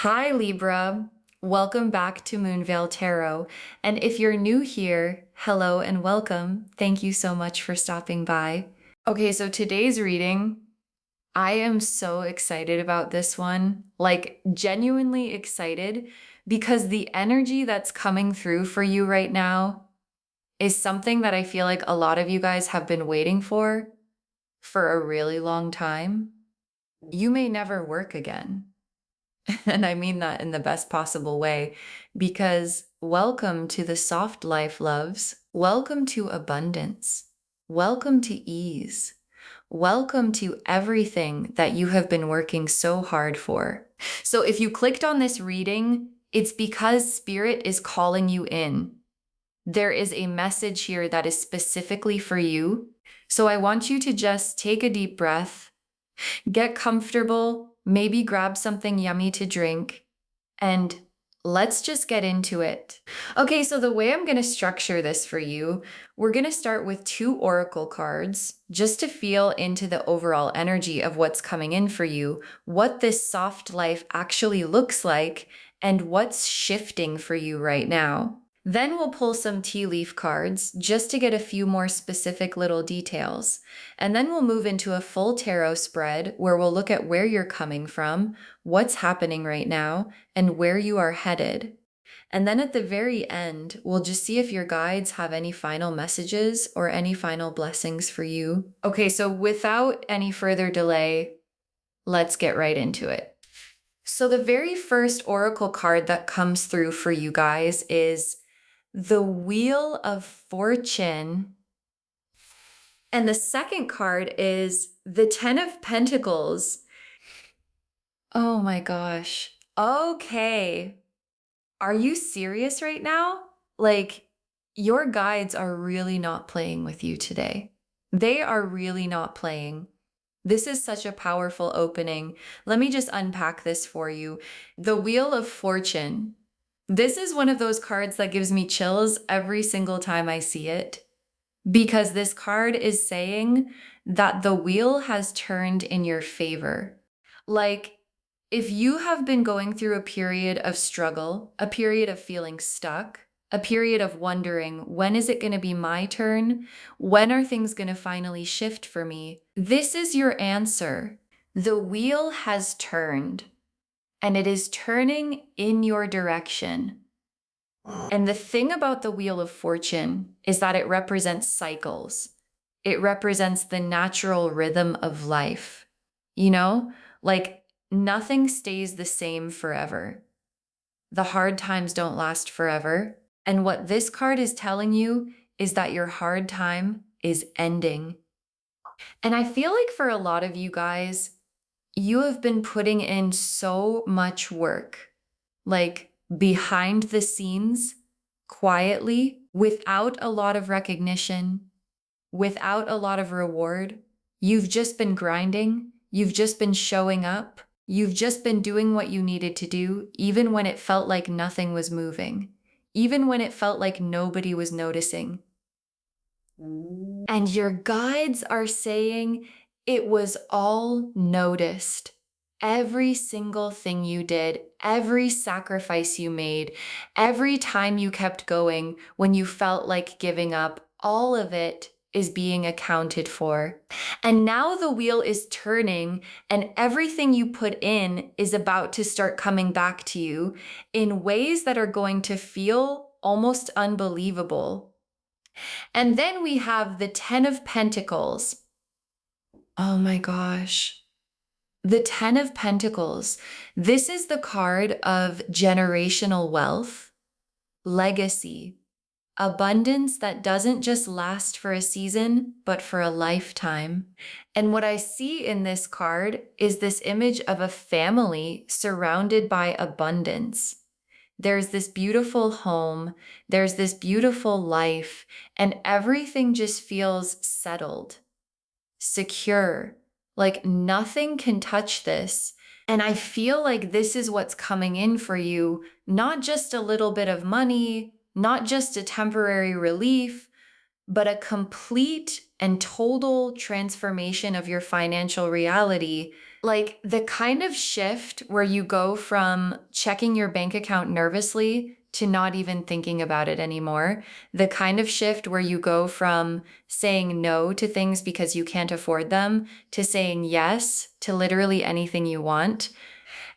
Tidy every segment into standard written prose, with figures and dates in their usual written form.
Hi, Libra. Welcome back to Moonveil Tarot. And if you're new here, hello and welcome. Thank you so much for stopping by. Okay, so today's reading, I am so excited about this one, like genuinely excited, because the energy that's coming through for you right now is something that I feel like a lot of you guys have been waiting for a really long time. You may never work again. And I mean that in the best possible way, because welcome to the soft life, loves. Welcome to abundance. Welcome to ease. Welcome to everything that you have been working so hard for. So if you clicked on this reading, it's because Spirit is calling you in. There is a message here that is specifically for you. So I want you to just take a deep breath, get comfortable, maybe grab something yummy to drink, and let's just get into it. Okay, so the way I'm going to structure this for you, we're going to start with 2 oracle cards just to feel into the overall energy of what's coming in for you, what this soft life actually looks like, and what's shifting for you right now. Then we'll pull some tea leaf cards just to get a few more specific little details. And then we'll move into a full tarot spread where we'll look at where you're coming from, what's happening right now, and where you are headed. And then at the very end, we'll just see if your guides have any final messages or any final blessings for you. Okay, so without any further delay, let's get right into it. So the very first oracle card that comes through for you guys is the Wheel of Fortune. And the second card is the 10 of Pentacles. Oh my gosh. Okay. Are you serious right now? Like, your guides are really not playing with you today. They are really not playing. This is such a powerful opening. Let me just unpack this for you. The Wheel of Fortune. This is one of those cards that gives me chills every single time I see it, because this card is saying that the wheel has turned in your favor. Like, if you have been going through a period of struggle, a period of feeling stuck, a period of wondering, when is it going to be my turn? When are things going to finally shift for me? This is your answer. The wheel has turned, and it is turning in your direction. And the thing about the Wheel of Fortune is that it represents cycles. It represents the natural rhythm of life. You know, like nothing stays the same forever. The hard times don't last forever. And what this card is telling you is that your hard time is ending. And I feel like for a lot of you guys, you have been putting in so much work, like behind the scenes, quietly, without a lot of recognition, without a lot of reward. You've just been grinding. You've just been showing up. You've just been doing what you needed to do, even when it felt like nothing was moving, even when it felt like nobody was noticing. And your guides are saying it was all noticed. Every single thing you did, every sacrifice you made, every time you kept going when you felt like giving up, all of it is being accounted for. And now the wheel is turning, and everything you put in is about to start coming back to you in ways that are going to feel almost unbelievable. And then we have the 10 of Pentacles. Oh my gosh. The 10 of Pentacles. This is the card of generational wealth, legacy, abundance that doesn't just last for a season, but for a lifetime. And what I see in this card is this image of a family surrounded by abundance. There's this beautiful home, there's this beautiful life, and everything just feels settled, secure, like nothing can touch this. And I feel like this is what's coming in for you, not just a little bit of money, not just a temporary relief, but a complete and total transformation of your financial reality Like the kind of shift where you go from checking your bank account nervously to not even thinking about it anymore. The kind of shift where you go from saying no to things because you can't afford them to saying yes to literally anything you want.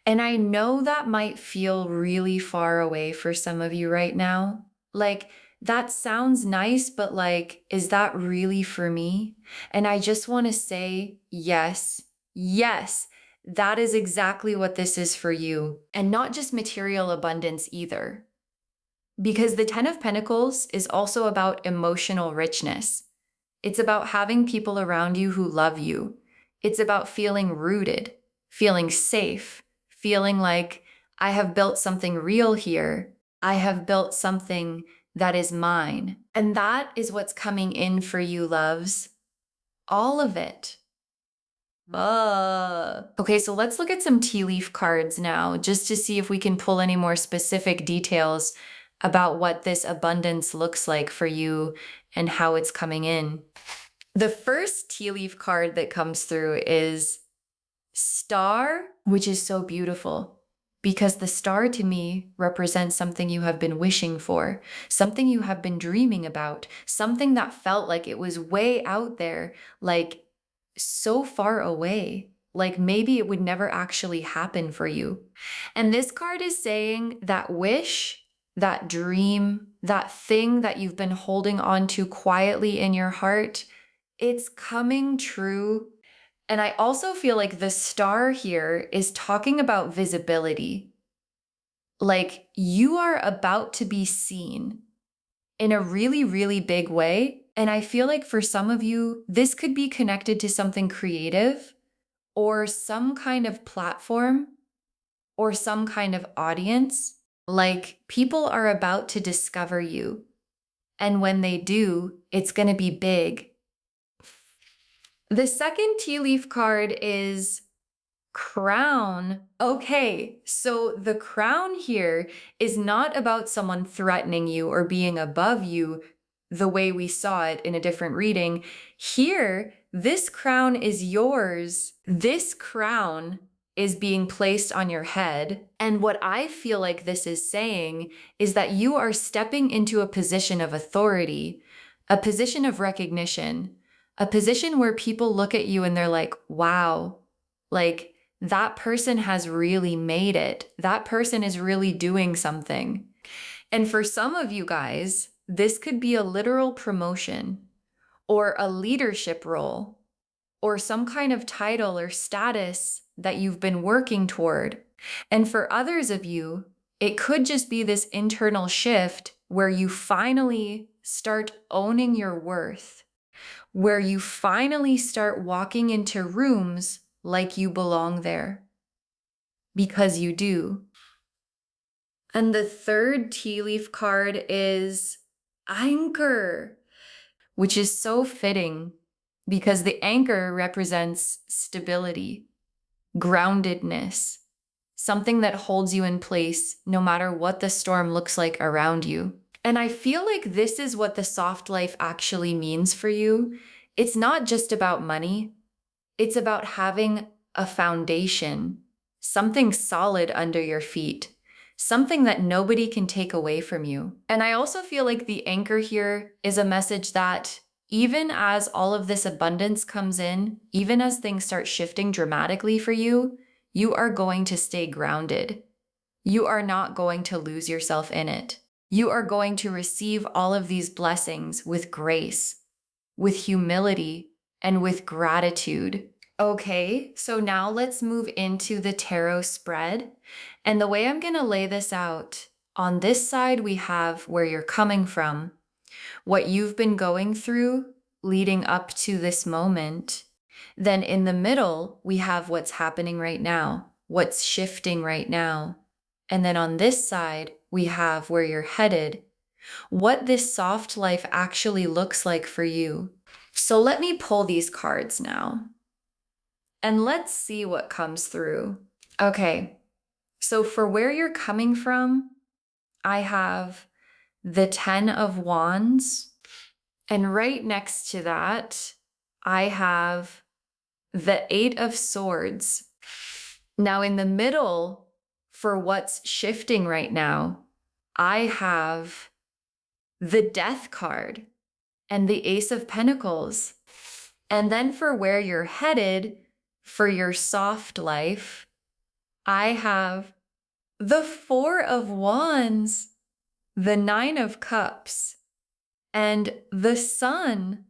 And I know that might feel really far away for some of you right now. Like, that sounds nice, but like, is that really for me? And I just want to say, yes, yes, that is exactly what this is for you. And not just material abundance either. Because the Ten of Pentacles is also about emotional richness. It's about having people around you who love you. It's about feeling rooted, feeling safe, feeling like I have built something real here. I have built something that is mine. And that is what's coming in for you, loves. All of it. Okay, so let's look at some tea leaf cards now, just to see if we can pull any more specific details about what this abundance looks like for you and how it's coming in. The first tea leaf card that comes through is Star, which is so beautiful because the star to me represents something you have been wishing for, something you have been dreaming about, something that felt like it was way out there, like so far away, like maybe it would never actually happen for you. And this card is saying that wish, that dream, that thing that you've been holding on to quietly in your heart, it's coming true. And I also feel like the star here is talking about visibility. Like you are about to be seen in a really, really big way. And I feel like for some of you, this could be connected to something creative or some kind of platform or some kind of audience. Like people are about to discover you. And when they do, it's going to be big. The second tea leaf card is Crown. Okay, so the crown here is not about someone threatening you or being above you the way we saw it in a different reading. Here, this crown is yours. This crown is being placed on your head. And what I feel like this is saying is that you are stepping into a position of authority, a position of recognition, a position where people look at you and they're like, wow, like that person has really made it. That person is really doing something. And for some of you guys, this could be a literal promotion or a leadership role or some kind of title or status that you've been working toward. And for others of you, it could just be this internal shift where you finally start owning your worth, where you finally start walking into rooms like you belong there, because you do. And the third tea leaf card is Anchor, which is so fitting because the anchor represents stability, groundedness, something that holds you in place no matter what the storm looks like around you. And I feel like this is what the soft life actually means for you. It's not just about money. It's about having a foundation, something solid under your feet, something that nobody can take away from you. And I also feel like the anchor here is a message that even as all of this abundance comes in, even as things start shifting dramatically for you, you are going to stay grounded. You are not going to lose yourself in it. You are going to receive all of these blessings with grace, with humility, and with gratitude. Okay, so now let's move into the tarot spread. And the way I'm going to lay this out, on this side we have where you're coming from, what you've been going through leading up to this moment. Then in the middle, we have what's happening right now, what's shifting right now. And then on this side, we have where you're headed, what this soft life actually looks like for you. So let me pull these cards now. And let's see what comes through. Okay, so for where you're coming from, I have the 10 of Wands. And right next to that, I have the 8 of Swords. Now in the middle, for what's shifting right now, I have the Death card and the Ace of Pentacles. And then for where you're headed, for your soft life, I have the Four of Wands, the Nine of Cups, and the Sun.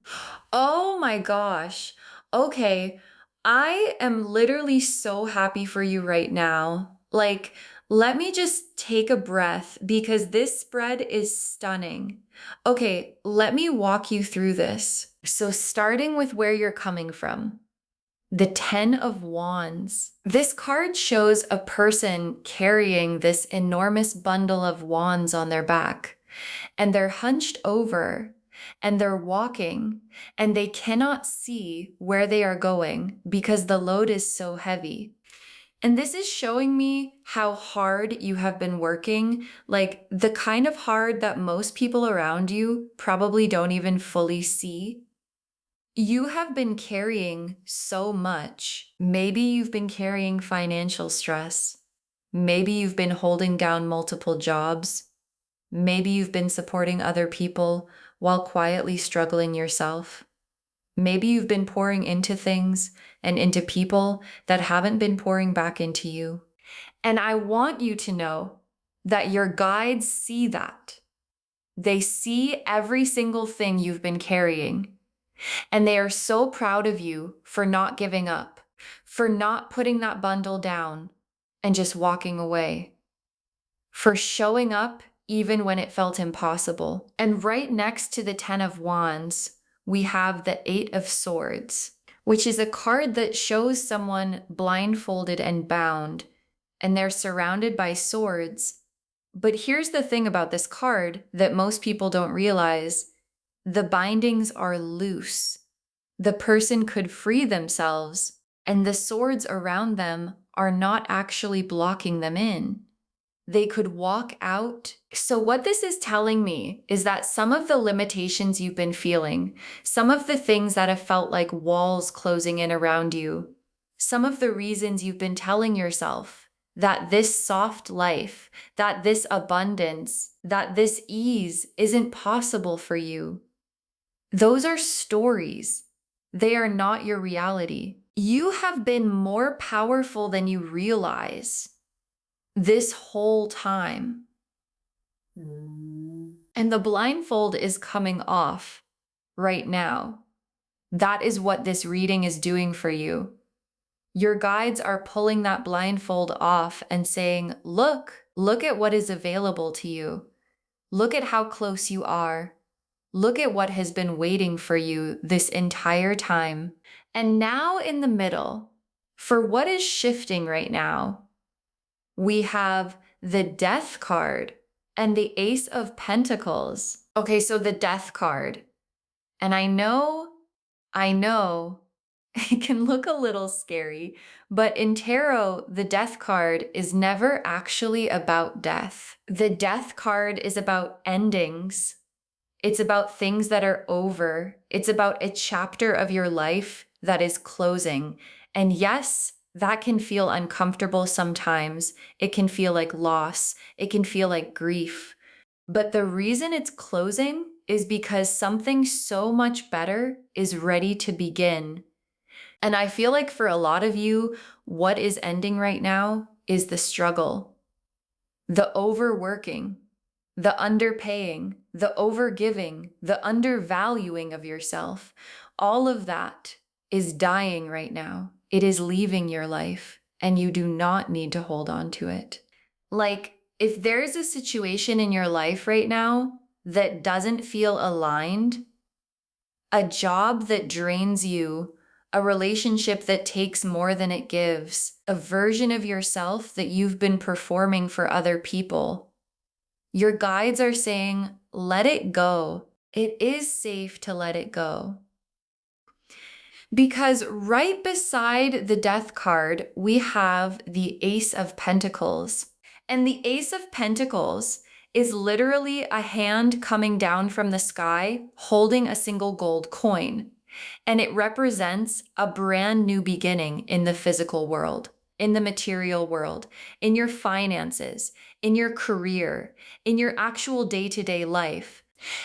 Oh my gosh. Okay, I am literally so happy for you right now. Like, let me just take a breath because this spread is stunning. Okay, let me walk you through this. So starting with where you're coming from. The Ten of Wands. This card shows a person carrying this enormous bundle of wands on their back, and they're hunched over and they're walking and they cannot see where they are going because the load is so heavy. And this is showing me how hard you have been working, like the kind of hard that most people around you probably don't even fully see. You have been carrying so much. Maybe you've been carrying financial stress. Maybe you've been holding down multiple jobs. Maybe you've been supporting other people while quietly struggling yourself. Maybe you've been pouring into things and into people that haven't been pouring back into you. And I want you to know that your guides see that. They see every single thing you've been carrying. And they are so proud of you for not giving up, for not putting that bundle down and just walking away, for showing up even when it felt impossible. And right next to the Ten of Wands, we have the Eight of Swords, which is a card that shows someone blindfolded and bound, and they're surrounded by swords. But here's the thing about this card that most people don't realize. The bindings are loose. The person could free themselves, and the swords around them are not actually blocking them in. They could walk out. So what this is telling me is that some of the limitations you've been feeling, some of the things that have felt like walls closing in around you, some of the reasons you've been telling yourself that this soft life, that this abundance, that this ease isn't possible for you, those are stories. They are not your reality. You have been more powerful than you realize this whole time. And the blindfold is coming off right now. That is what this reading is doing for you. Your guides are pulling that blindfold off and saying, look at what is available to you. Look at how close you are. Look at what has been waiting for you this entire time. And now in the middle, for what is shifting right now, we have the Death card and the Ace of Pentacles. Okay, so the Death card. And I know, it can look a little scary, but in tarot, the Death card is never actually about death. The Death card is about endings. It's about things that are over. It's about a chapter of your life that is closing. And yes, that can feel uncomfortable sometimes. It can feel like loss. It can feel like grief. But the reason it's closing is because something so much better is ready to begin. And I feel like for a lot of you, what is ending right now is the struggle, the overworking, the underpaying, the overgiving, the undervaluing of yourself. All of that is dying right now. It is leaving your life, and you do not need to hold on to it. Like, if there's a situation in your life right now that doesn't feel aligned, a job that drains you, a relationship that takes more than it gives, a version of yourself that you've been performing for other people, your guides are saying, let it go. It is safe to let it go. Because right beside the Death card, we have the Ace of Pentacles. And the Ace of Pentacles is literally a hand coming down from the sky holding a single gold coin. And it represents a brand new beginning in the physical world. in the material world, in your finances, in your career, in your actual day-to-day life.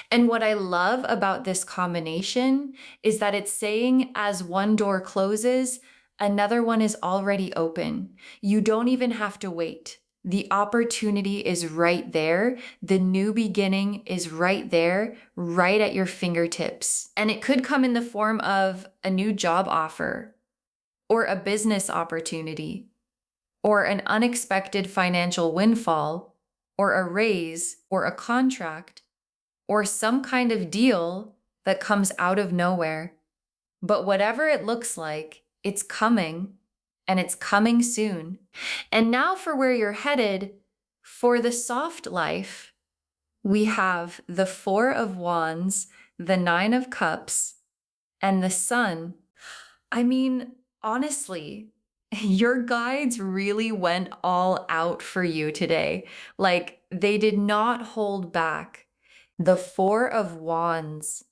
And what I love about this combination is that it's saying as one door closes, another one is already open. You don't even have to wait. The opportunity is right there. The new beginning is right there, right at your fingertips. And it could come in the form of a new job offer, or a business opportunity, or an unexpected financial windfall, or a raise, or a contract, or some kind of deal that comes out of nowhere. But whatever it looks like, it's coming, and it's coming soon. And now for where you're headed, for the soft life, we have the Four of Wands, the Nine of Cups, and the Sun. I mean, honestly, your guides really went all out for you today. Like, they did not hold back. The Four of Wands.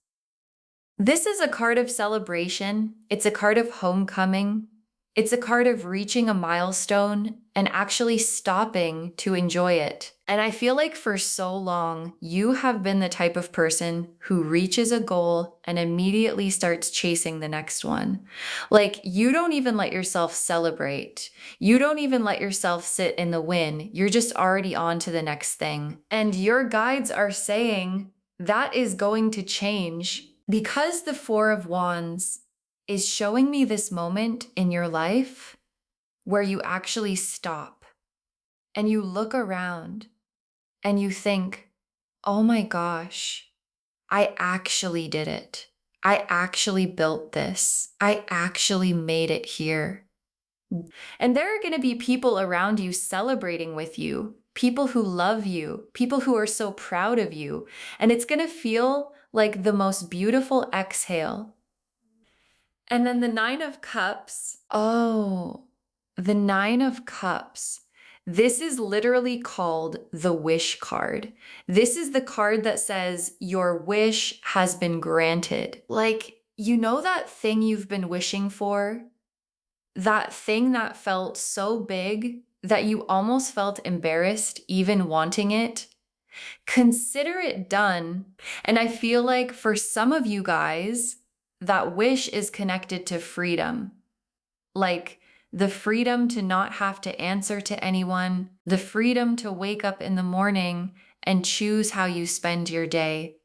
This is a card of celebration. It's a card of homecoming. It's a card of reaching a milestone and actually stopping to enjoy it. And I feel like for so long, you have been the type of person who reaches a goal and immediately starts chasing the next one. Like, you don't even let yourself celebrate. You don't even let yourself sit in the win. You're just already on to the next thing. And your guides are saying that is going to change, because the Four of Wands is showing me this moment in your life where you actually stop and you look around and you think, oh my gosh, I actually did it. I actually built this. I actually made it here. And there are going to be people around you celebrating with you, people who love you, people who are so proud of you. And it's going to feel like the most beautiful exhale. And then the Nine of Cups. Oh, the Nine of Cups. This is literally called the wish card. This is the card that says your wish has been granted. Like, you know that thing you've been wishing for? That thing that felt so big that you almost felt embarrassed even wanting it? Consider it done. And I feel like for some of you guys, that wish is connected to freedom. Like the freedom to not have to answer to anyone, the freedom to wake up in the morning and choose how you spend your day,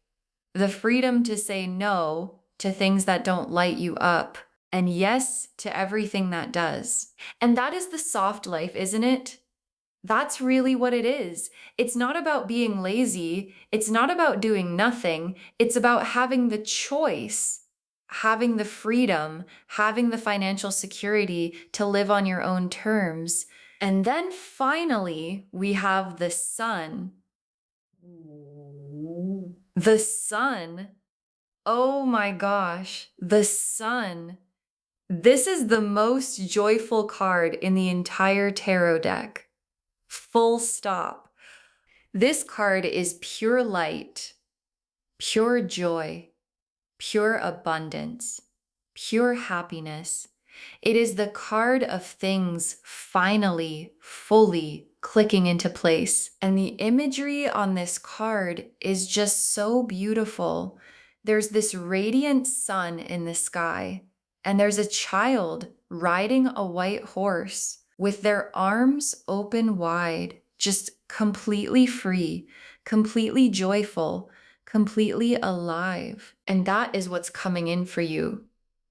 the freedom to say no to things that don't light you up, and yes to everything that does. And that is the soft life, isn't it? That's really what it is. It's not about being lazy. It's not about doing nothing. It's about having the choice, having the freedom, having the financial security to live on your own terms. And then finally, we have the Sun. The Sun. Oh my gosh, the Sun. This is the most joyful card in the entire tarot deck. Full stop. This card is pure light, pure joy, pure abundance, pure happiness. It is the card of things finally, fully clicking into place. And the imagery on this card is just so beautiful. There's this radiant sun in the sky, and there's a child riding a white horse with their arms open wide, just completely free, completely joyful, completely alive. And that is what's coming in for you.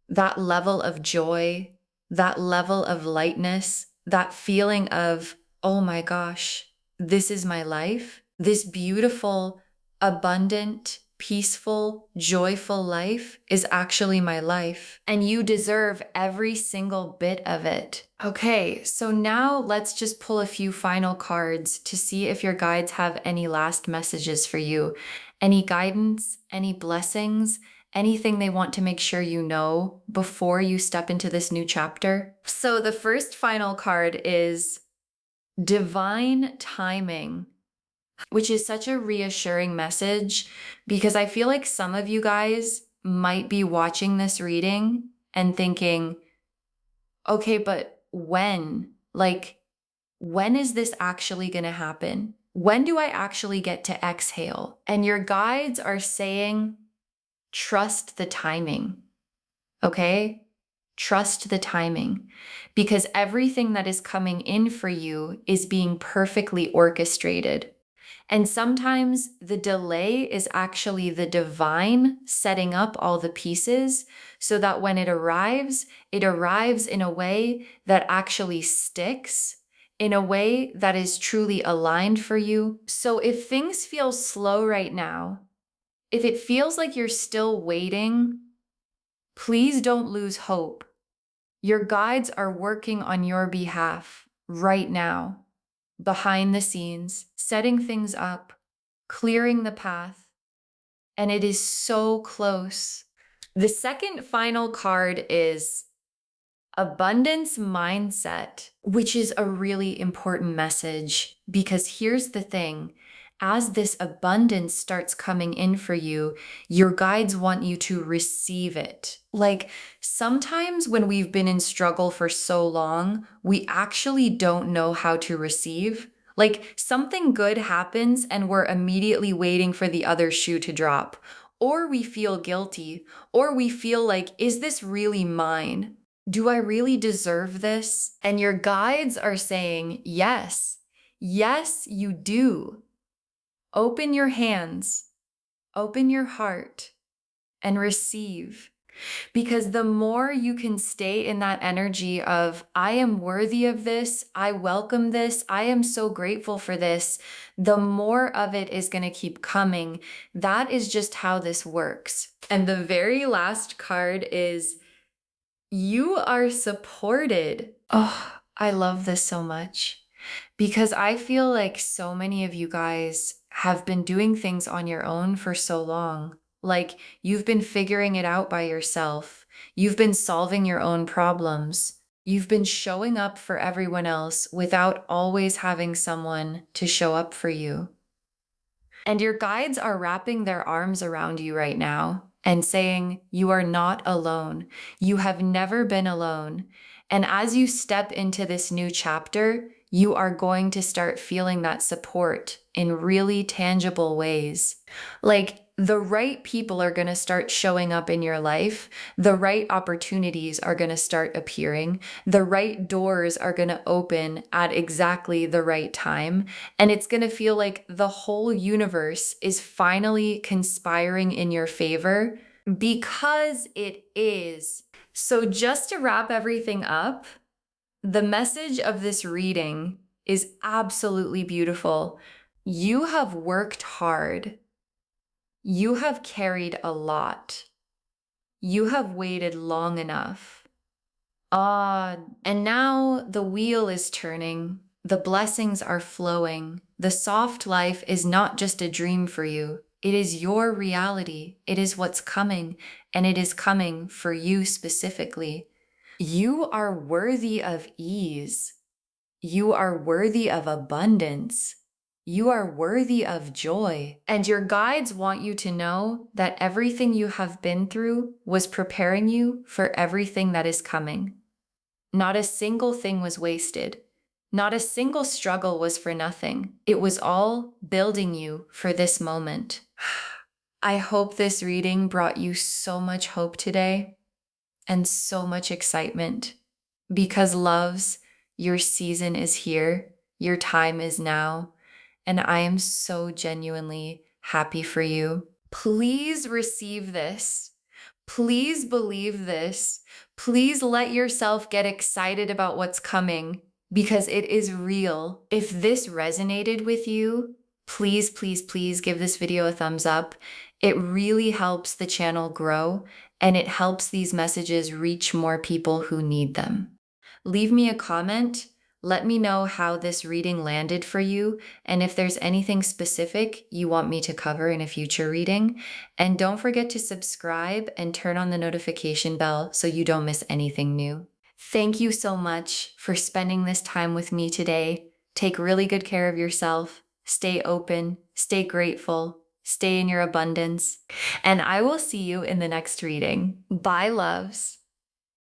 That level of joy, that level of lightness, that feeling of, oh my gosh, this is my life. This beautiful, abundant, peaceful, joyful life is actually my life, and you deserve every single bit of it. Okay, so now let's just pull a few final cards to see if your guides have any last messages for you, any guidance, any blessings, anything they want to make sure you know before you step into this new chapter. So the first final card is divine timing, which is such a reassuring message because I feel like some of you guys might be watching this reading and thinking, okay, but when? Like, when is this actually going to happen? When do I actually get to exhale? And your guides are saying, trust the timing. Okay? Trust the timing, because everything that is coming in for you is being perfectly orchestrated. And sometimes the delay is actually the divine setting up all the pieces so that when it arrives in a way that actually sticks, in a way that is truly aligned for you. So if things feel slow right now, if it feels like you're still waiting, please don't lose hope. Your guides are working on your behalf right now, behind the scenes, setting things up, clearing the path, and it is so close. The second final card is abundance mindset, which is a really important message because here's the thing. As this abundance starts coming in for you, your guides want you to receive it. Like sometimes when we've been in struggle for so long, we actually don't know how to receive. Like something good happens and we're immediately waiting for the other shoe to drop. Or we feel guilty, or we feel like, is this really mine? Do I really deserve this? And your guides are saying, yes, yes, you do. Open your hands, open your heart, and receive. Because the more you can stay in that energy of, I am worthy of this, I welcome this, I am so grateful for this, the more of it is going to keep coming. That is just how this works. And the very last card is, you are supported. Oh, I love this so much because I feel like so many of you guys have been doing things on your own for so long. Like you've been figuring it out by yourself. You've been solving your own problems. You've been showing up for everyone else without always having someone to show up for you. And your guides are wrapping their arms around you right now and saying, you are not alone. You have never been alone. And as you step into this new chapter, you are going to start feeling that support in really tangible ways. Like the right people are going to start showing up in your life. The right opportunities are going to start appearing. The right doors are going to open at exactly the right time. And it's going to feel like the whole universe is finally conspiring in your favor because it is. So just to wrap everything up, the message of this reading is absolutely beautiful. You have worked hard. You have carried a lot. You have waited long enough. And now the wheel is turning. The blessings are flowing. The soft life is not just a dream for you. It is your reality. It is what's coming, and it is coming for you specifically. You are worthy of ease. You are worthy of abundance. You are worthy of joy. And your guides want you to know that everything you have been through was preparing you for everything that is coming. Not a single thing was wasted. Not a single struggle was for nothing. It was all building you for this moment. I hope this reading brought you so much hope today and so much excitement because loves, your season is here, your time is now, and I am so genuinely happy for you. Please receive this. Please believe this. Please let yourself get excited about what's coming because it is real. If this resonated with you, please, please, please give this video a thumbs up. It really helps the channel grow and it helps these messages reach more people who need them. Leave me a comment. Let me know how this reading landed for you and if there's anything specific you want me to cover in a future reading. And don't forget to subscribe and turn on the notification bell so you don't miss anything new. Thank you so much for spending this time with me today. Take really good care of yourself. Stay open, stay grateful, stay in your abundance. And I will see you in the next reading. Bye, loves.